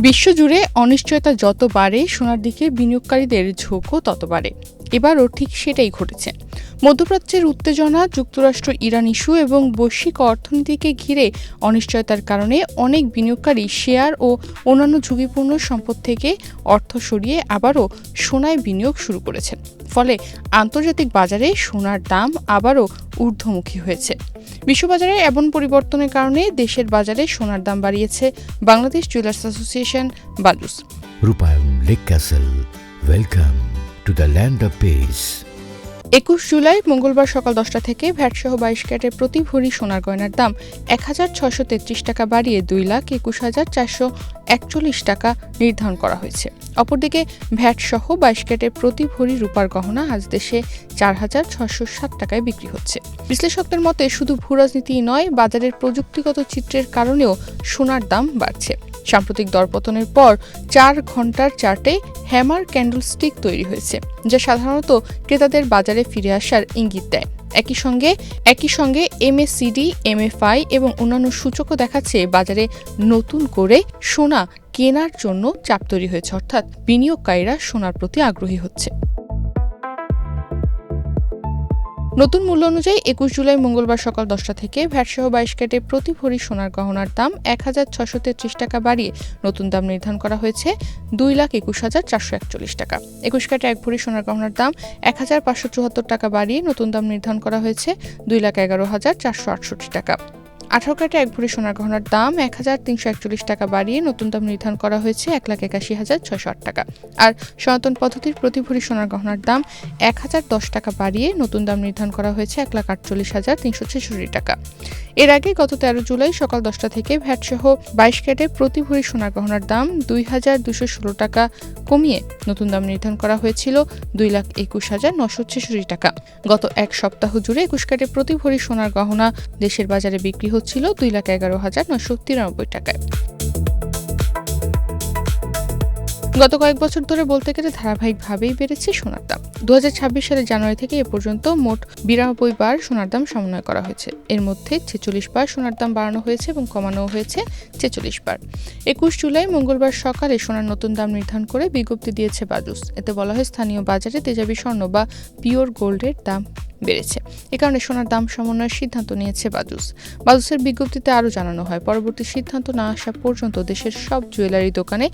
বিশ্বজুড়ে অনিশ্চয়তা যত বাড়ে সোনার দিকে বিনিয়োগকারীদের ঝোঁকও তত বাড়ে। এবারও ঠিক সেটাই ঘটেছে। মধ্যপ্রাচ্যের উত্তেজনা, যুক্তরাষ্ট্র ইরান ইস্যু এবং বৈশ্বিক অর্থনীতিকে ঘিরে অনিশ্চয়তার কারণে অনেক বিনিয়োগকারী শেয়ার ও অন্যান্য ঝুঁকিপূর্ণ সম্পদ থেকে অর্থ সরিয়ে আবারও সোনায় বিনিয়োগ শুরু করেছেন। ফলে আন্তর্জাতিক বাজারে সোনার দাম আবারও ঊর্ধ্বমুখী হয়েছে। বিশ্ববাজারে এমন পরিবর্তনের কারণে দেশের বাজারে সোনার দাম বাড়িয়েছে বাংলাদেশ জুয়েলার্স অ্যাসোসিয়েশন বালুস। Rupayan lake castle, welcome to the land of peace. 21 জুলাই মঙ্গলবার সকাল 10টা থেকে ভ্যাটসহ 22 ক্যারেটের প্রতি ভরি সোনার গয়নার দাম ১,৬৩৩ টাকা বাড়িয়ে ২,২১,৪৪১ টাকা নির্ধারণ করা হয়েছে। অপরদিকে ভ্যাটসহ 22 ক্যারেটের প্রতি ভরি রূপার গহনা আজ দেশে ৪,৬০৭ টাকায় বিক্রি হচ্ছে। বিশ্লেষকদের মতে শুধু ভূরাজনীতিই নয়, বাজারের প্রযুক্তিগত চিত্রের কারণেও সোনার দাম বাড়ছে। সাম্প্রতিক দরপতনের পর 4 ঘন্টার চার্টে হ্যামার ক্যান্ডেলস্টিক তৈরি হয়েছে, যা সাধারণত ক্রেতাদের বাজারে ফিরে আসার ইঙ্গিত দেয়। একই সঙ্গে MACD, MFI এবং অন্যান্য সূচকও দেখাচ্ছে বাজারে নতুন করে সোনা কেনার জন্য চাপ তৈরি হয়েছে, অর্থাৎ বিনিয়োগকারীরা সোনার প্রতি আগ্রহী হচ্ছে। নতুন মূল্য অনুযায়ী 21 জুলাই মঙ্গলবার সকাল 10টা থেকে ভ্যাটসহ 22 ক্যারেটের প্রতি ভরি সোনার গহনার দাম ১,৬৩৩ টাকা বাড়িয়ে নতুন দাম নির্ধারণ করা হয়েছে ২,২১,৪৪১ টাকা। 21 ক্যারেটে 1 ভরি সোনার গহনার দাম ১,৫৭৪ টাকা বাড়িয়ে নতুন দাম নির্ধারণ করা হয়েছে ২,১১,৪৬৮ টাকা। 18 ক্যারেটে 1 ভরি সোনার গহনার দাম ১,৩৪১ টাকা বাড়িয়ে নতুন দাম নির্ধারণ করা হয়েছে ১,৮১,৬০৮ টাকা। আর সনাতন পদ্ধতির প্রতি ভরি সোনার গহনার দাম ১,০১০ টাকা বাড়িয়ে নতুন দাম নির্ধারণ করা হয়েছে ১,৪৮,৩৬৬ টাকা। এর আগে গত ১৩ জুলাই সকাল 10টা থেকে ভ্যাটসহ 22 ক্যারেটের প্রতি ভরি সোনার গহনার দাম ২,২১৬ টাকা কমিয়ে নতুন দাম নির্ধারণ করা হয়েছিল ২,২১,৯৬৬ টাকা। গত এক সপ্তাহ জুড়ে 21 ক্যারেটের প্রতি ভরি সোনার গহনা দেশের বাজারে বিক্রি হচ্ছিল ২,১১,৯৯৩ টাকায়। গত কয়েক বছর ধরে বলতে গেলে ধারাবাহিকভাবেই বেড়েছে সোনার দাম। 2026 সালের জানুয়ারি থেকে এ পর্যন্ত মোট 92 বার সোনার দাম সমন্বয় করা হয়েছে। এর মধ্যে 46 বার সোনার দাম বাড়ানো হয়েছে এবং কমানো হয়েছে 46 বার। 21 জুলাই মঙ্গলবার সকালে সোনার নতুন দাম নির্ধারণ করে বিজ্ঞপ্তি দিয়েছে বালুস। এতে বলা হয় স্থানীয় বাজারে তেজাবি স্বর্ণ বা পিওর গোল্ডের দাম বেড়েছে। এ কারণে সোনার দাম সমন্বয়ের সিদ্ধান্ত নিয়েছে বালুসের বিজ্ঞপ্তিতে আরও জানানো হয়, পরবর্তী সিদ্ধান্ত না আসা পর্যন্ত দেশের সব জুয়েলারি দোকানে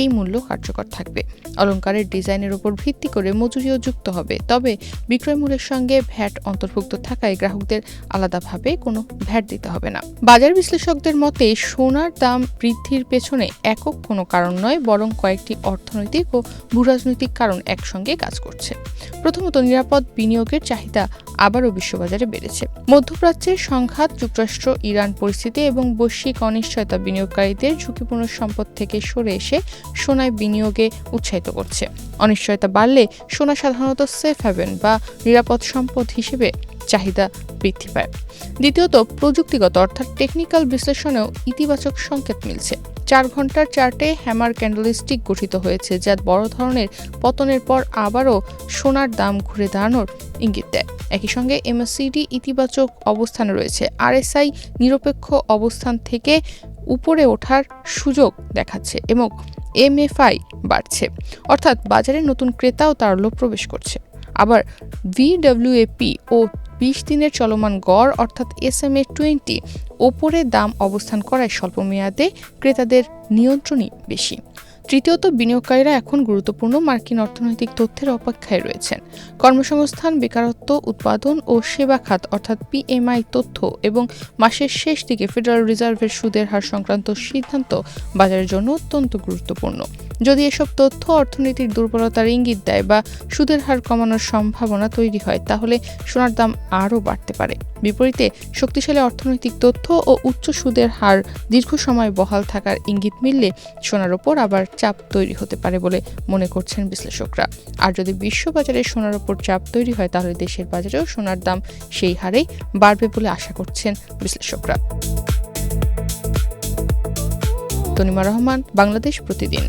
এই মূল্য কার্যকর থাকবে। অলংকারের ডিজাইনের উপর ভিত্তি করে মজুরিও যুক্ত হবে, তবে বিক্রয় মূল্যের সঙ্গে ভ্যাট অন্তর্ভুক্ত থাকায় গ্রাহকদের আলাদাভাবে কোনো ভ্যাট দিতে হবে না। বাজার বিশ্লেষকদের মতে সোনার দাম বৃদ্ধির পেছনে একক কোনো কারণ নয়, বরং কয়েকটি অর্থনৈতিক ও ভূরাজনৈতিক কারণ একসঙ্গে কাজ করছে। প্রথমত, নিরাপদ বিনিয়োগের চাহিদা আবারও বিশ্ববাজারে বেড়েছে। মধ্যপ্রাচ্যের সংঘাত, যুক্তরাষ্ট্র ইরান পরিস্থিতি এবং বৈশ্বিক অনিশ্চয়তা বিনিয়োগকারীদের ঝুঁকিপূর্ণ সম্পদ থেকে সরে এসে সোনায় বিনিয়োগে উৎসাহিত করছে। অনিশ্চয়তা বাড়লে সোনা সাধারণত সেফ হ্যাভেন বা নিরাপদ সম্পদ হিসেবে চাহিদা বৃদ্ধি পায়। দ্বিতীয়ত, প্রযুক্তিগত অর্থাৎ টেকনিক্যাল বিশ্লেষণেও ইতিবাচক সংকেত মিলছে। 4 ঘন্টার চার্টে হ্যামার ক্যান্ডেলস্টিক গঠিত হয়েছে, যা বড় ধরনের পতনের পর আবারও সোনার দাম ঘুরে দাঁড়ানোর ইঙ্গিত দেয়। একই সঙ্গে MACD ইতিবাচক অবস্থানে রয়েছে। RSI নিরপেক্ষ অবস্থান থেকে উপরে ওঠার সুযোগ দেখাচ্ছে এবং MFI বাড়ছে, অর্থাৎ বাজারে নতুন ক্রেতা ও তারল্য প্রবেশ করছে। আবার VWAP ও 20 দিনের চলমান গড় অর্থাৎ SMA20 ওপরে দাম অবস্থান করায় স্বল্প মেয়াদে ক্রেতাদের নিয়ন্ত্রণই বেশি। তৃতীয়ত, বিনিয়োগকারীরা এখন গুরুত্বপূর্ণ মার্কিন অর্থনৈতিক তথ্যের অপেক্ষায় রয়েছেন। কর্মসংস্থান, বেকারত্ব, উৎপাদন ও সেবা খাত অর্থাৎ PMI তথ্য এবং মাসের শেষ দিকে ফেডারেল রিজার্ভের সুদের হার সংক্রান্ত সিদ্ধান্ত বাজারের জন্য অত্যন্ত গুরুত্বপূর্ণ। যদি এসব তথ্য অর্থনীতির দুর্বলতার ইঙ্গিত দেয় বা সুদের হার কমানোর সম্ভাবনা তৈরি হয়, তাহলে সোনার দাম আরও বাড়তে পারে। বিপরীতে, শক্তিশালী অর্থনৈতিক তথ্য ও উচ্চ সুদের হার দীর্ঘ সময় বহাল থাকার ইঙ্গিত মিললে সোনার ওপর আবার চাপ তৈরি হতে পারে বলে মনে করছেন বিশ্লেষকরা। আর যদি বিশ্ববাজারে সোনার ওপর চাপ তৈরি হয়, তাহলে দেশের বাজারেও সোনার দাম সেই হারেই বাড়বে বলে আশা করছেন বিশ্লেষকরা। তনিমা রহমান, বাংলাদেশ প্রতিদিন।